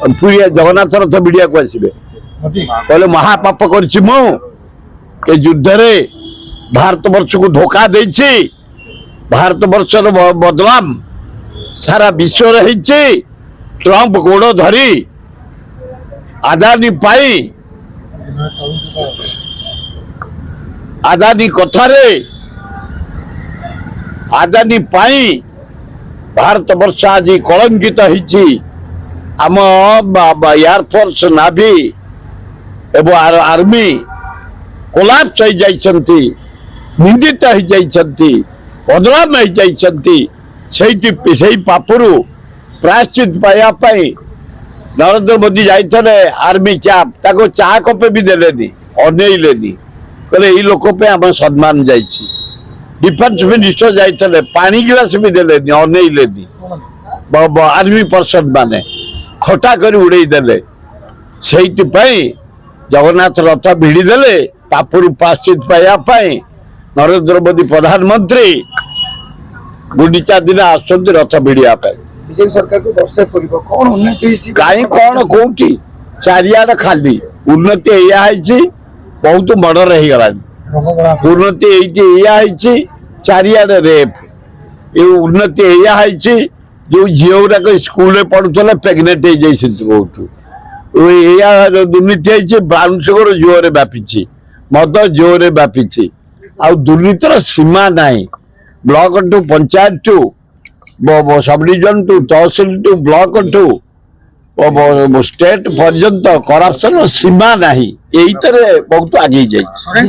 पुरी जगन्नाथ रथ भिड़िया को आसबे कहले महापाप करछि मु ए युद्ध रे भारत वर्ष को धोखा देछि भारत वर्ष बदलाम सारा विश्व रही ट्रंप गोड़ धरी आदानी कथारे आदानी पाई भारत वर्ष आज कलंकित होइछि आम एयरफोर्स नाभी एवं आर्मी कोलाप्स हो जाइछंती निंदित हो जाइछंती बदनाम हो जाइछंती से पापरू प्रायश्चित पाया नरेंद्र मोदी जाइए आर्मी कैंप ताको चाह कपे भी देलेनी अनेइलेनी कहले ये लोक पे आम सम्मान जाइछि डिफेंस मिनिस्टर जाइए पानी गिलास भी देलेनी अनेइलेनी आर्मी पर्सन माने खटा कर उड़े देले से जगन्नाथ रथ भिड़ी देले पापरू प्रायश्चित पाया नरेंद्र मोदी प्रधानमंत्री गुंडीचा दिन आसुंच रथ भिड़िया बीजेपी सरकार को वर्षे कौन उन्नति कहीं कौन कौटी चारियाड खाली उन्नति बहुत मर्डर हो गला उन्नति चारियाड रेप ये उन्नति जो झील गुड़ाक स्कूल पढ़ुले प्रेगनेंट हो बहुत दुर्नीति ब्राउन सुगर जोरे व्यापी मद जोरे व्यापी आ दुर्नीतिर सीमा नहीं block to panchayat to subdivision to tehsil to block to state पर्यंत करप्शन सीमा नहीं यही बहुत आगे जाए।